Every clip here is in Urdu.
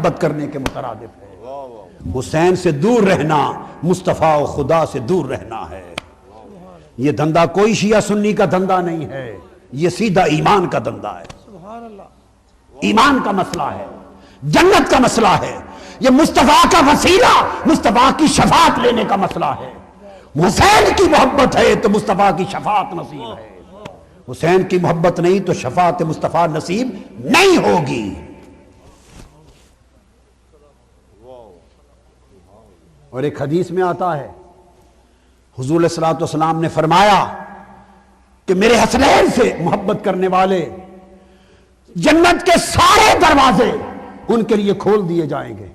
محبت کرنے کے مترادف ہے۔ حسین سے دور رہنا مصطفیٰ و خدا سے دور رہنا ہے۔ یہ دھندا کوئی شیعہ سنی کا دھندا نہیں ہے، یہ سیدھا ایمان کا دھندا ہے، ایمان کا مسئلہ ہے، جنت کا مسئلہ ہے، یہ مصطفیٰ کا وسیلہ، مصطفیٰ کی شفاعت لینے کا مسئلہ ہے۔ حسین کی محبت ہے تو مصطفیٰ کی شفاعت نصیب ہے، حسین کی محبت نہیں تو شفاعت مصطفیٰ نصیب نہیں ہوگی۔ اور ایک حدیث میں آتا ہے حضور علیہ الصلوۃ والسلام نے فرمایا کہ میرے حسنین سے محبت کرنے والے جنت کے سارے دروازے ان کے لیے کھول دیے جائیں گے،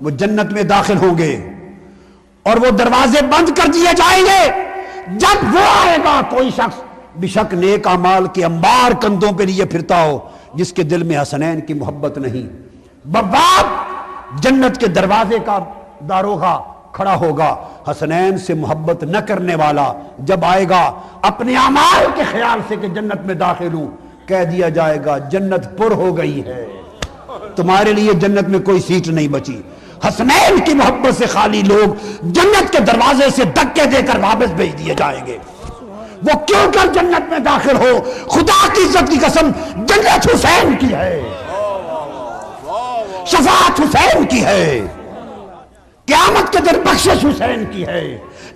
وہ جنت میں داخل ہوں گے اور وہ دروازے بند کر دیے جائیں گے۔ جب وہ آئے گا کوئی شخص بشک نیک اعمال کے انبار کندھوں پہ لیے پھرتا ہو، جس کے دل میں حسنین کی محبت نہیں، بواب جنت کے دروازے کا داروغہ کھڑا ہوگا، حسنین سے محبت نہ کرنے والا جب آئے گا اپنے اعمال کے خیال سے کہ جنت میں داخل ہوں، کہہ دیا جائے گا جنت پر ہو گئی ہے، تمہارے لیے جنت میں کوئی سیٹ نہیں بچی۔ حسنین کی محبت سے خالی لوگ جنت کے دروازے سے دھکے دے کر واپس بھیج دیے جائیں گے۔ وہ کیوں کر جنت میں داخل ہو؟ خدا کی عزت کی قسم، جنت حسین کی ہے، شفاعت حسین کی ہے، قیامت کے دن بخشش حسین کی ہے،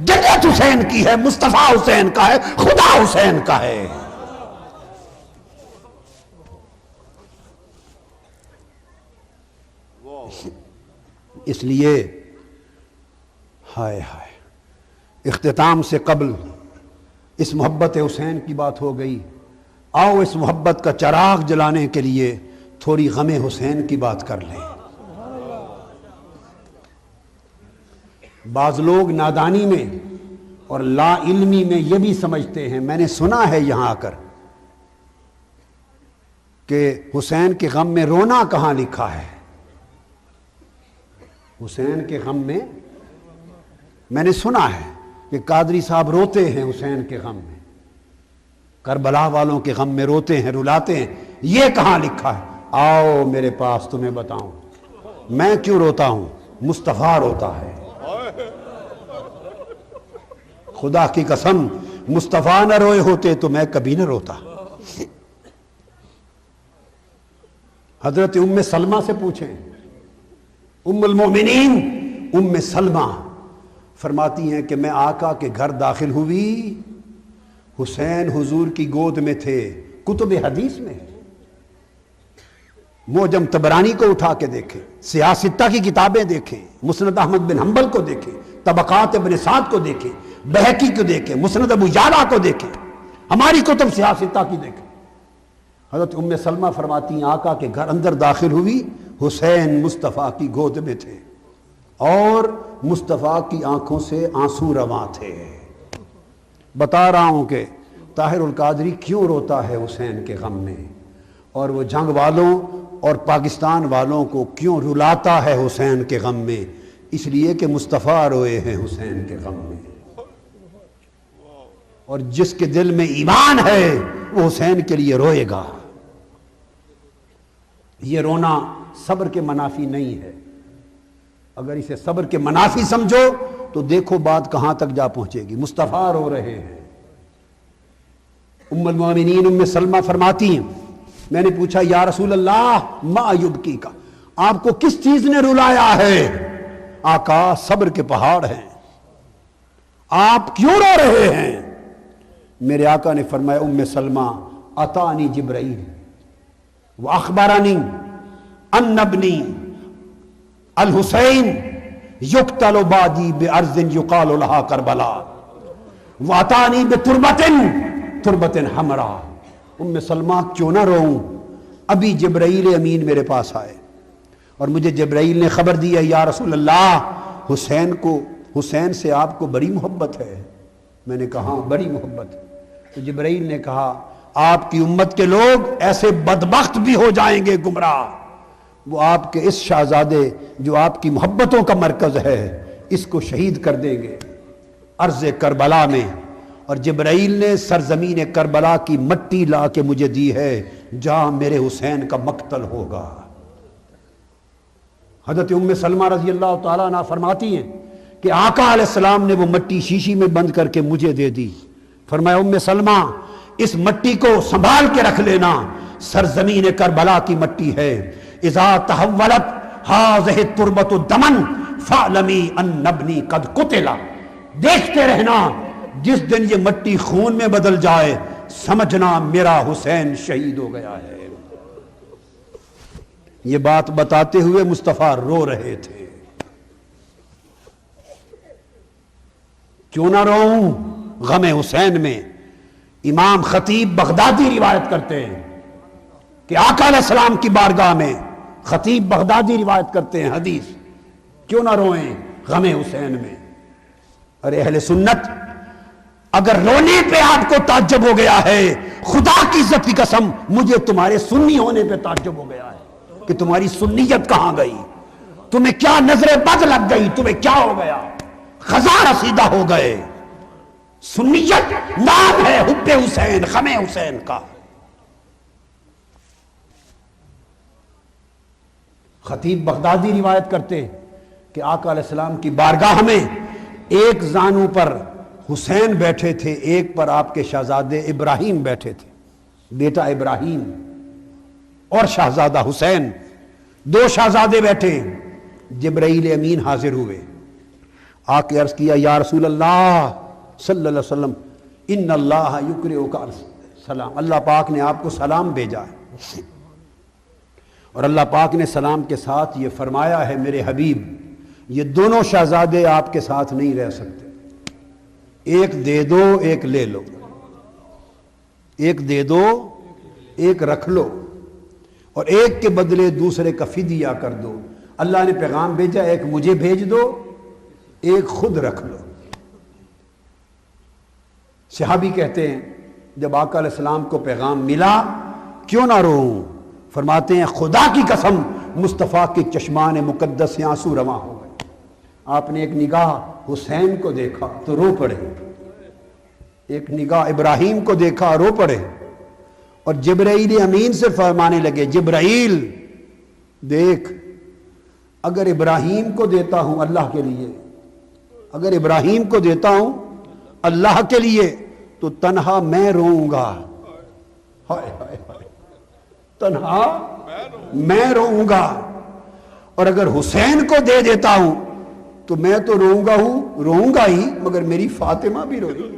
جنت حسین کی ہے، مصطفیٰ حسین کا ہے، خدا حسین کا ہے۔ اس لیے ہائے ہائے اختتام سے قبل اس محبت حسین کی بات ہو گئی، آؤ اس محبت کا چراغ جلانے کے لیے تھوڑی غم حسین کی بات کر لیں۔ بعض لوگ نادانی میں اور لا علمی میں یہ بھی سمجھتے ہیں، میں نے سنا ہے یہاں آ کر، کہ حسین کے غم میں رونا کہاں لکھا ہے۔ حسین کے غم میں نے سنا ہے کہ قادری صاحب روتے ہیں حسین کے غم میں، کربلا والوں کے غم میں روتے ہیں، رلاتے ہیں، یہ کہاں لکھا ہے؟ آؤ میرے پاس تمہیں بتاؤں، میں کیوں روتا ہوں، مصطفیٰ روتا ہے۔ خدا کی قسم مصطفیٰ نہ روئے ہوتے تو میں کبھی نہ روتا۔ حضرت ام سلمہ سے پوچھیں، ام المومنین ام سلمہ فرماتی ہیں کہ میں آقا کے گھر داخل ہوئی، حسین حضور کی گود میں تھے۔ کتب حدیث میں معجم طبرانی کو اٹھا کے دیکھیں، سیاستہ کی کتابیں دیکھیں، مسند احمد بن حنبل کو دیکھیں، طبقات ابن سعد کو دیکھیں، بہقی کو دیکھیں، مسند ابو یعلا کو دیکھیں، ہماری کتب سیاستہ کی دیکھیں۔ حضرت ام سلمہ فرماتی ہیں آقا کے گھر اندر داخل ہوئی، حسین مصطفیٰ کی گود میں تھے اور مصطفیٰ کی آنکھوں سے آنسو رواں تھے۔ بتا رہا ہوں کہ طاہر القادری کیوں روتا ہے حسین کے غم میں، اور وہ جنگ والوں اور پاکستان والوں کو کیوں رلاتا ہے حسین کے غم میں، اس لیے کہ مصطفیٰ روئے ہیں حسین کے غم میں، اور جس کے دل میں ایمان ہے وہ حسین کے لیے روئے گا۔ یہ رونا صبر کے منافی نہیں ہے، اگر اسے صبر کے منافی سمجھو تو دیکھو بات کہاں تک جا پہنچے گی۔ مصطفیٰ رو رہے ہیں۔ ام المومنین ام سلمہ فرماتی ہیں میں نے پوچھا یا رسول اللہ ما یبکی کا، آپ کو کس چیز نے رلایا ہے؟ آقا صبر کے پہاڑ ہیں، آپ کیوں رو رہے ہیں؟ میرے آقا نے فرمایا ام سلمہ اتانی جبرائیل واخبرنی ان ابنی الحسین یقتل بعدی بارض یقال لها کربلا واتانی بتربت حمراء۔ ام سلمہ کیوں نہ روؤں؟ ابھی جبرائیل امین میرے پاس آئے اور مجھے جبرائیل نے خبر دی ہے یا رسول اللہ حسین سے آپ کو بڑی محبت ہے۔ میں نے کہا بڑی محبت ہے۔ تو جبرائیل نے کہا آپ کی امت کے لوگ ایسے بدبخت بھی ہو جائیں گے گمراہ، وہ آپ کے اس شہزادے جو آپ کی محبتوں کا مرکز ہے اس کو شہید کر دیں گے ارض کربلا میں۔ اور جبرائیل نے سرزمین کربلا کی مٹی لا کے مجھے دی ہے جہاں میرے حسین کا مقتل ہوگا۔ حضرت ام سلمہ رضی اللہ تعالیٰ عنہ فرماتی ہیں کہ آقا علیہ السلام نے وہ مٹی شیشی میں بند کر کے مجھے دے دی. فرمایا ام سلمہ اس مٹی کو سنبھال کے رکھ لینا، سرزمین کربلا کی مٹی ہے. اذا تحولت هذه التربة دما فاعلمی ان ابنی قد قتل. دیکھتے رہنا، جس دن یہ مٹی خون میں بدل جائے سمجھنا میرا حسین شہید ہو گیا ہے. یہ بات بتاتے ہوئے مصطفیٰ رو رہے تھے. کیوں نہ روؤں غم حسین میں. امام خطیب بغدادی روایت کرتے ہیں کہ آقا علیہ السلام کی بارگاہ میں خطیب بغدادی روایت کرتے ہیں حدیث، کیوں نہ روئیں غم حسین میں. ارے اہل سنت، اگر رونے پہ آپ کو تعجب ہو گیا ہے، خدا کی عزت کی قسم مجھے تمہارے سنی ہونے پہ تعجب ہو گیا ہے کہ تمہاری سنیت کہاں گئی، تمہیں کیا نظر بد لگ گئی، تمہیں کیا ہو گیا، خزاں رسیدہ ہو گئے. سنیت نام ہے حب حسین، غم حسین کا. خطیب بغدادی روایت کرتے کہ آقا علیہ السلام کی بارگاہ میں ایک زانو پر حسین بیٹھے تھے، ایک پر آپ کے شہزادے ابراہیم بیٹھے تھے. بیٹا ابراہیم اور شہزادہ حسین، دو شہزادے بیٹھے. جبرائیل امین حاضر ہوئے، آ کے عرض کیا یا رسول اللہ صلی اللہ علیہ وسلم ان اللہ یقرئک السلام، اللہ پاک نے آپ کو سلام بھیجا ہے. اور اللہ پاک نے سلام کے ساتھ یہ فرمایا ہے میرے حبیب یہ دونوں شہزادے آپ کے ساتھ نہیں رہ سکتے، ایک دے دو ایک لے لو، ایک دے دو ایک رکھ لو، اور ایک کے بدلے دوسرے کا فدیہ کر دو. اللہ نے پیغام بھیجا، ایک مجھے بھیج دو ایک خود رکھ لو. صحابی کہتے ہیں جب آقا علیہ السلام کو پیغام ملا کیوں نہ روؤں، فرماتے ہیں خدا کی قسم مصطفیٰ کے چشمان مقدس سے آنسو رواں ہو گئے. آپ نے ایک نگاہ حسین کو دیکھا تو رو پڑے، ایک نگاہ ابراہیم کو دیکھا رو پڑے، اور جبرائیل امین سے فرمانے لگے جبرائیل دیکھ اگر ابراہیم کو دیتا ہوں اللہ کے لیے، اگر ابراہیم کو دیتا ہوں اللہ کے لیے تو تنہا میں روؤں گا، ہائے ہائے ہائے، تنہا میں روؤں گا. اور اگر حسین کو دے دیتا ہوں تو میں تو روؤں گا ہی، مگر میری فاطمہ بھی روئی.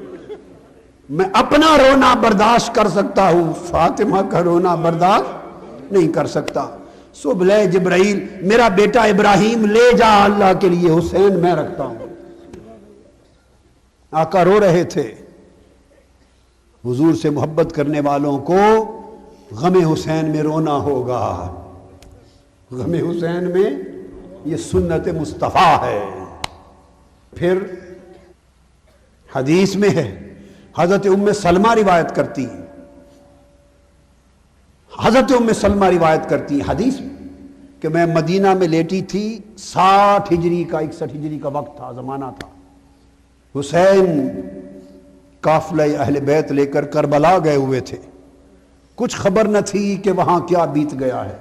میں اپنا رونا برداشت کر سکتا ہوں، فاطمہ کا رونا برداشت نہیں کر سکتا. سو بلے جبرائیل میرا بیٹا ابراہیم لے جا اللہ کے لیے، حسین میں رکھتا ہوں. آقا رو رہے تھے. حضور سے محبت کرنے والوں کو غم حسین میں رونا ہوگا. غم حسین میں یہ سنت مصطفیٰ ہے. پھر حدیث میں ہے، حضرت ام سلمہ روایت کرتی ہیں، حضرت ام سلمہ روایت کرتی ہیں حدیث میں کہ میں مدینہ میں لیٹی تھی، 60 ہجری کا 61 ہجری کا وقت تھا، زمانہ تھا. حسین قافلہ اہل بیت لے کر کربلا گئے ہوئے تھے، کچھ خبر نہ تھی کہ وہاں کیا بیت گیا ہے.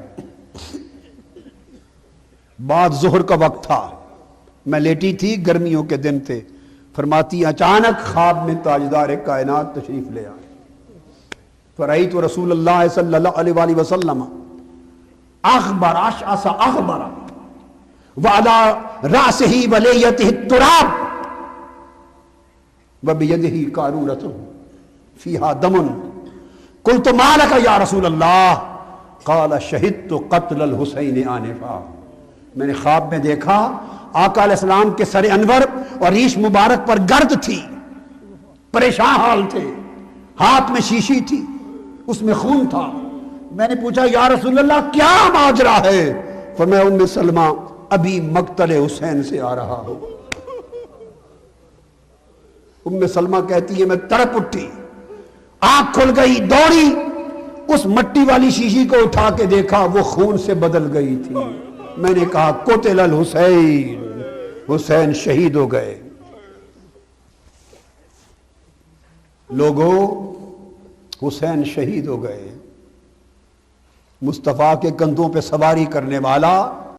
بعد ظہر کا وقت تھا، میں لیٹی تھی، گرمیوں کے دن تھے. فرماتی اچانک خواب میں تاجدار کائنات تشریف لے آئے. فرأیت رسول اللہ صلی اللہ علیہ وآلہ وسلم اخبر اشعث اخبر وعلى رأسه ولیته التراب وبیدہ قارورۃ فیہا دم. قلت ما لک یا رسول اللہ قال شہدت قتل الحسین آنفا. میں نے خواب میں دیکھا آقا علیہ السلام کے سر انور اور ریش مبارک پر گرد تھی، پریشان حال تھے، ہاتھ میں شیشی تھی، اس میں خون تھا. میں نے پوچھا یا رسول اللہ کیا ماجرا ہے؟ فرمایا ام سلمہ ابھی مقتل حسین سے آ رہا ہوں. ام سلمہ کہتی ہے میں تڑپ اٹھی، آنکھ کھل گئی، دوڑی، اس مٹی والی شیشی کو اٹھا کے دیکھا وہ خون سے بدل گئی تھی. میں نے کہا قتل الحسین، حسین شہید ہو گئے. لوگوں حسین شہید ہو گئے. مصطفیٰ کے کندھوں پہ سواری کرنے والا